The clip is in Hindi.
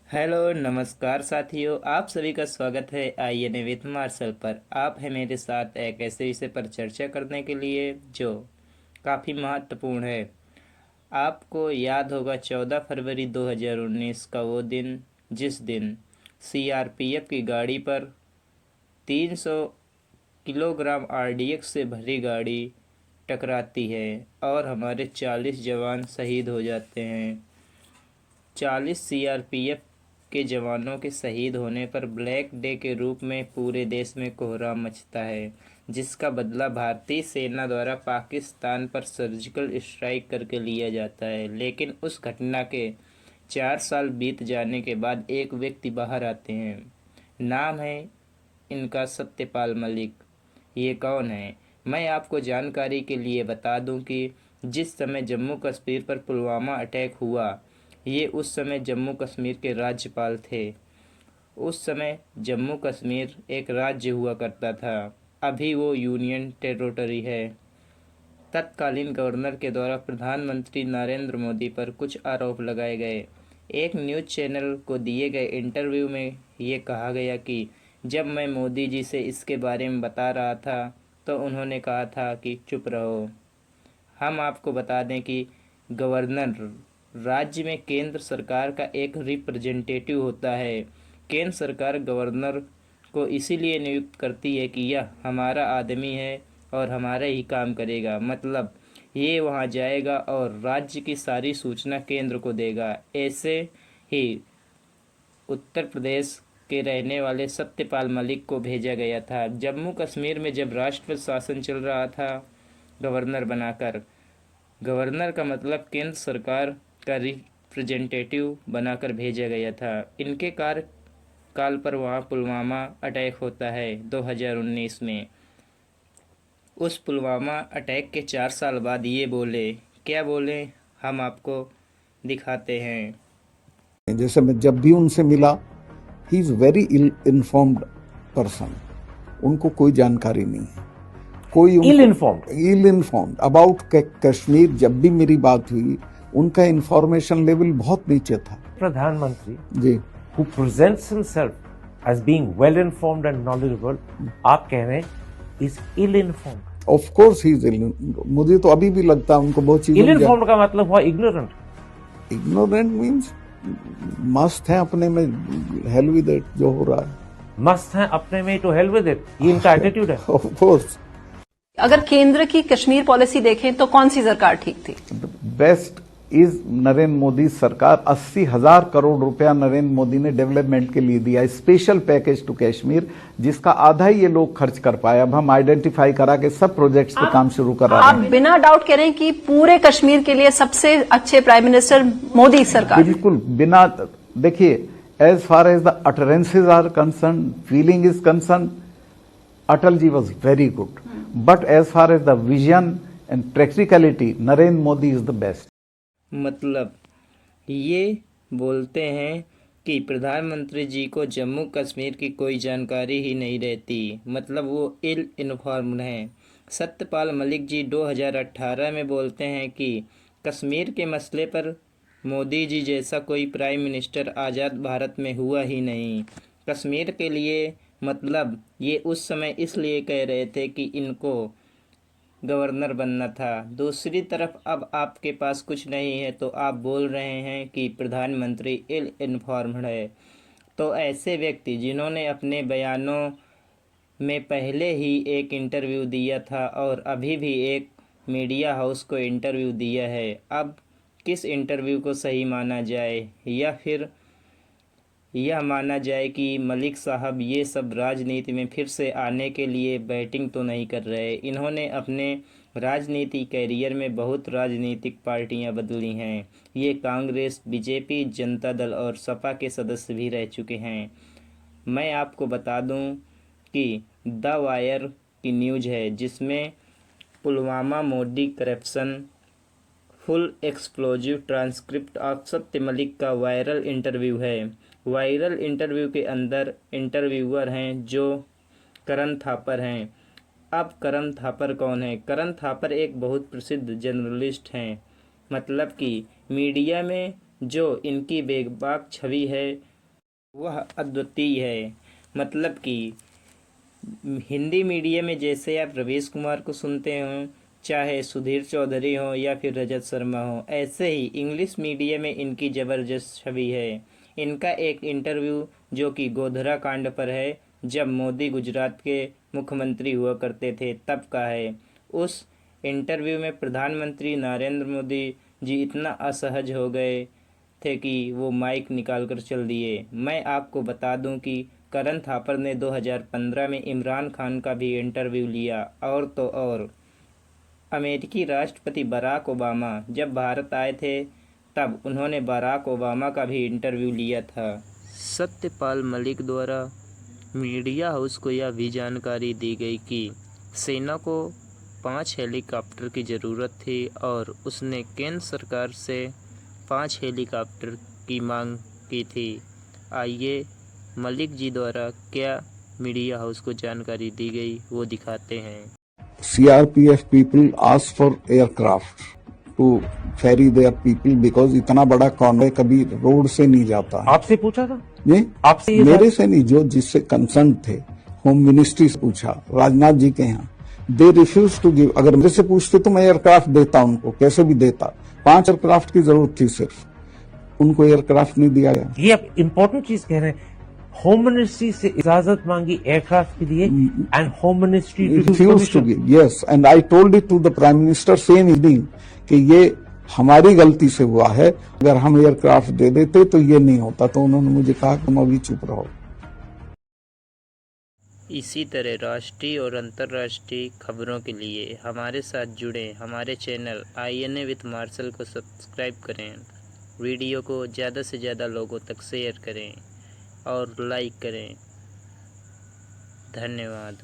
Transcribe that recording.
हेलो नमस्कार साथियों, आप सभी का स्वागत है आईएनए विथ मार्शल पर। आप हैं मेरे साथ एक ऐसे विषय पर चर्चा करने के लिए जो काफ़ी महत्वपूर्ण है। आपको याद होगा 14 फरवरी 2019 का वो दिन जिस दिन सीआरपीएफ की गाड़ी पर 300 किलोग्राम आरडीएक्स से भरी गाड़ी टकराती है और हमारे 40 जवान शहीद हो जाते हैं। 40 सीआरपीएफ के जवानों के शहीद होने पर ब्लैक डे के रूप में पूरे देश में कोहराम मचता है, जिसका बदला भारतीय सेना द्वारा पाकिस्तान पर सर्जिकल स्ट्राइक करके लिया जाता है। लेकिन उस घटना के 4 साल बीत जाने के बाद एक व्यक्ति बाहर आते हैं। नाम है इनका सत्यपाल मलिक। ये कौन है? मैं आपको जानकारी के लिए बता दूं कि जिस समय जम्मू कश्मीर पर पुलवामा अटैक हुआ, ये उस समय जम्मू कश्मीर के राज्यपाल थे। उस समय जम्मू कश्मीर एक राज्य हुआ करता था, अभी वो यूनियन टेरिटरी है। तत्कालीन गवर्नर के द्वारा प्रधानमंत्री नरेंद्र मोदी पर कुछ आरोप लगाए गए। एक न्यूज़ चैनल को दिए गए इंटरव्यू में ये कहा गया कि जब मैं मोदी जी से इसके बारे में बता रहा था तो उन्होंने कहा था कि चुप रहो। हम आपको बता दें कि गवर्नर राज्य में केंद्र सरकार का एक रिप्रेजेंटेटिव होता है। केंद्र सरकार गवर्नर को इसीलिए नियुक्त करती है कि यह हमारा आदमी है और हमारा ही काम करेगा। मतलब ये वहाँ जाएगा और राज्य की सारी सूचना केंद्र को देगा। ऐसे ही उत्तर प्रदेश के रहने वाले सत्यपाल मलिक को भेजा गया था जम्मू कश्मीर में जब राष्ट्रपति शासन चल रहा था, गवर्नर बनाकर। गवर्नर का मतलब केंद्र सरकार का रिप्रेजेंटेटिव बनाकर भेजा गया था। इनके कार्यकाल पर वहाँ पुलवामा अटैक होता है 2019 में। उस पुलवामा अटैक के 4 साल बाद ये बोले, क्या बोले हम आपको दिखाते हैं। जैसे मैं जब भी उनसे मिला, he is very ill informed person. उनको कोई जानकारी नहीं है, कोई इल इन्फॉर्म्ड अबाउट कश्मीर। जब भी मेरी बात हुई, उनका इंफॉर्मेशन लेवल बहुत नीचे था। प्रधानमंत्री ji, who presents himself as being well informed and knowledgeable, आप कह रहे हैं is ill informed. Of course he is ill. मुझे तो अभी भी लगता है उनको बहुत चीजें। इल इन्फॉर्म्ड का मतलब हुआ इग्नोरेंट। इग्नोरेंट मीन्स मस्त है अपने में, हेल विद इट, जो हो रहा है। मस्त है अपने में तो हेल विद इट, ये इनका एटीट्यूड है। Of course. अगर केंद्र की कश्मीर पॉलिसी देखें तो कौन सी सरकार ठीक थी? बेस्ट इज नरेंद्र मोदी सरकार। 80,000 करोड़ रुपया नरेंद्र मोदी ने डेवलपमेंट के लिए दिया, स्पेशल पैकेज टू कश्मीर, जिसका आधा ही ये लोग खर्च कर पाए। अब हम आइडेंटिफाई करा के सब प्रोजेक्ट्स पे काम शुरू कर रहे हैं। आप बिना डाउट कह रहे हैं कि पूरे कश्मीर के लिए सबसे अच्छे प्राइम मिनिस्टर मोदी सरकार। बिल्कुल बिना, देखिए, as far as the utterances are concerned, feeling is concerned, Atal ji was very good, but as far as the vision and practicality, Narendra Modi is the best. मतलब ये बोलते हैं कि प्रधानमंत्री जी को जम्मू कश्मीर की कोई जानकारी ही नहीं रहती, मतलब वो इल इन्फॉर्म्ड हैं। सत्यपाल मलिक जी 2018 में बोलते हैं कि कश्मीर के मसले पर मोदी जी जैसा कोई प्राइम मिनिस्टर आज़ाद भारत में हुआ ही नहीं। कश्मीर के लिए मतलब ये उस समय इसलिए कह रहे थे कि इनको गवर्नर बनना था। दूसरी तरफ अब आपके पास कुछ नहीं है तो आप बोल रहे हैं कि प्रधानमंत्री इल इन्फॉर्म्ड है। तो ऐसे व्यक्ति जिन्होंने अपने बयानों में पहले ही एक इंटरव्यू दिया था और अभी भी एक मीडिया हाउस को इंटरव्यू दिया है, अब किस इंटरव्यू को सही माना जाए, या फिर यह माना जाए कि मलिक साहब ये सब राजनीति में फिर से आने के लिए बैटिंग तो नहीं कर रहे। इन्होंने अपने राजनीति कैरियर में बहुत राजनीतिक पार्टियां बदली हैं। ये कांग्रेस, बीजेपी, जनता दल और सपा के सदस्य भी रह चुके हैं। मैं आपको बता दूं कि द वायर की न्यूज़ है जिसमें Pulwama Modi corruption full explosive transcript of सत्य मलिक का वायरल इंटरव्यू है। वायरल इंटरव्यू के अंदर इंटरव्यूअर हैं जो करण थापर हैं। अब करण थापर कौन है? करण थापर एक बहुत प्रसिद्ध जर्नलिस्ट हैं। मतलब कि मीडिया में जो इनकी बेबाक छवि है वह अद्वितीय है। मतलब कि हिंदी मीडिया में जैसे आप रवीश कुमार को सुनते हो, चाहे सुधीर चौधरी हो या फिर रजत शर्मा हो, ऐसे ही इंग्लिश मीडिया में इनकी ज़बरदस्त छवि है। इनका एक इंटरव्यू जो कि गोधरा कांड पर है, जब मोदी गुजरात के मुख्यमंत्री हुआ करते थे तब का है। उस इंटरव्यू में प्रधानमंत्री नरेंद्र मोदी जी इतना असहज हो गए थे कि वो माइक निकाल कर चल दिए। मैं आपको बता दूं कि करण थापर ने 2015 में इमरान खान का भी इंटरव्यू लिया, और तो और अमेरिकी राष्ट्रपति बराक ओबामा जब भारत आए थे तब उन्होंने बराक ओबामा का भी इंटरव्यू लिया था। सत्यपाल मलिक द्वारा मीडिया हाउस को यह भी जानकारी दी गई कि सेना को 5 हेलीकॉप्टर की ज़रूरत थी और उसने केंद्र सरकार से 5 हेलीकॉप्टर की मांग की थी। आइए मलिक जी द्वारा क्या मीडिया हाउस को जानकारी दी गई वो दिखाते हैं। CRPF people ask for aircraft to ferry their people because इतना बड़ा कॉन्वॉय कभी रोड से नहीं जाता है। आपसे पूछा था? नहीं, आपसे ये मेरे से नहीं, जो जिससे कंसर्न थे होम मिनिस्ट्री से पूछा, राजनाथ जी के यहाँ, दे रिफ्यूज टू गिव। अगर मेरे से पूछते तो मैं एयरक्राफ्ट देता उनको, कैसे भी देता। 5 एयरक्राफ्ट की जरूरत थी सिर्फ, उनको एयरक्राफ्ट नहीं दिया गया। ये आप इम्पोर्टेंट चीज कह रहे हैं। होम मिनिस्ट्री से इजाजत मांगी एयरक्राफ्ट के लिए and home ministry refuse to give, yes, and I told it to the prime minister same evening कि ये हमारी गलती से हुआ है, अगर हम एयरक्राफ्ट दे देते तो ये नहीं होता। तो उन्होंने मुझे कहा कि तुम अभी चुप रहो। इसी तरह राष्ट्रीय और अंतर्राष्ट्रीय खबरों के लिए हमारे साथ जुड़ें। हमारे चैनल INA विथ मार्शल को सब्सक्राइब करें, वीडियो को ज़्यादा से ज़्यादा लोगों तक शेयर करें और लाइक करें। धन्यवाद।